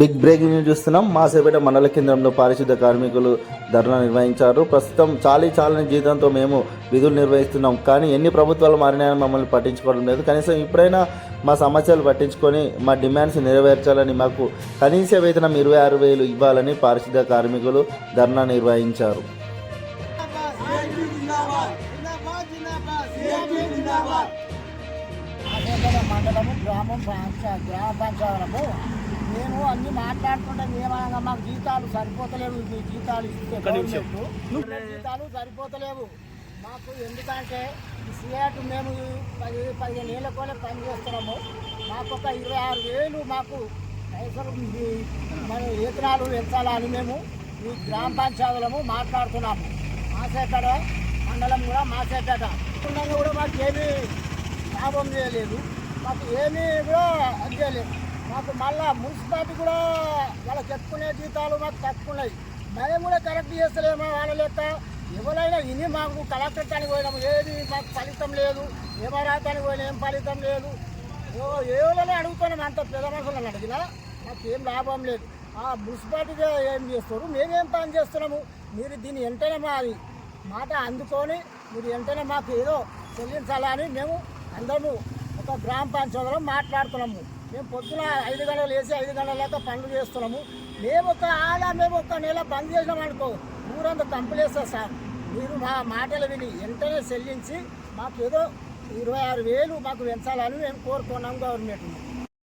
Big breaking news చూస్తున్నాం. మాసేపేట మండల కేంద్రంలో పారిశుద్ధ కార్మికులు ధర్నా నిర్వహించారు. ప్రస్తుతం చాలని జీతంతో మేము విధులు నిర్వహిస్తున్నాం, కానీ ఎన్ని ప్రభుత్వాలు మారినాయని మమ్మల్ని పట్టించుకోవడం లేదు. కనీసం ఇప్పుడైనా మా సమస్యలు పట్టించుకొని మా డిమాండ్స్ నెరవేర్చాలని, మాకు కనీస వేతనం 26,000 ఇవ్వాలని పారిశుద్ధ కార్మికులు ధర్నా నిర్వహించారు. మండలము గ్రామ పంచాయతీలము మేము అన్ని మాట్లాడుకుంటే మేమనగా మాకు జీతాలు సరిపోతలేవు. మీ జీతాలు జీతాలు సరిపోతలేవు మాకు. ఎందుకంటే ఈ సియాట్ మేము 15 ఏళ్ళ కూడా పనిచేస్తున్నాము. మాకు ఒక 26,000 మాకు పైసలు మన వేతనాలు పెంచాలని మేము ఈ గ్రామ పంచాయతీలము మాట్లాడుతున్నాము. మాసేపేట మండలం కూడా మాసేపేట కూడా మాకు ఏమీ లాభం చేయలేదు, మాకు ఏమీ కూడా చేయలేదు. మాకు మళ్ళీ మున్సిపాలిటీ కూడా వాళ్ళకి చెప్పుకునే జీతాలు మాకు తక్కువ ఉన్నాయి. మేము కూడా కరెక్ట్ చేస్తలేమో వాళ్ళ లెక్క. ఎవరైనా ఇని మాకు కలెక్టర్ తానికి పోయినాము, ఏది మాకు ఫలితం లేదు. ఎవరాతానికి పోయినా ఏం ఫలితం లేదు. ఎవరైనా అడుగుతున్నాం, అంత పెద్ద మనుషులను అడిగినా మాకు ఏం లాభం లేదు. ఆ మున్సిపాలిటీగా ఏం చేస్తారు, మేమేం పని చేస్తున్నాము. మీరు దీన్ని వెంటనే మాది మాట అందుకొని మీరు వెంటనే మాకు ఏదో చెల్లించాలని మేము అందరము ఒక గ్రామ పంచాయతీలో మాట్లాడుతున్నాము. మేము పొద్దున 5 గంటలు వేసి 5 గంటల దాకా పనులు చేస్తున్నాము. మేము ఒక నెల బంద్ చేసినాం అనుకో, ఊరంతా కంపెనీస్తా సార్. మీరు మా మాటలు విని వెంటనే చెల్లించి మాకు ఏదో 26,000 మాకు పెంచాలని మేము కోరుకున్నాం గవర్నమెంట్.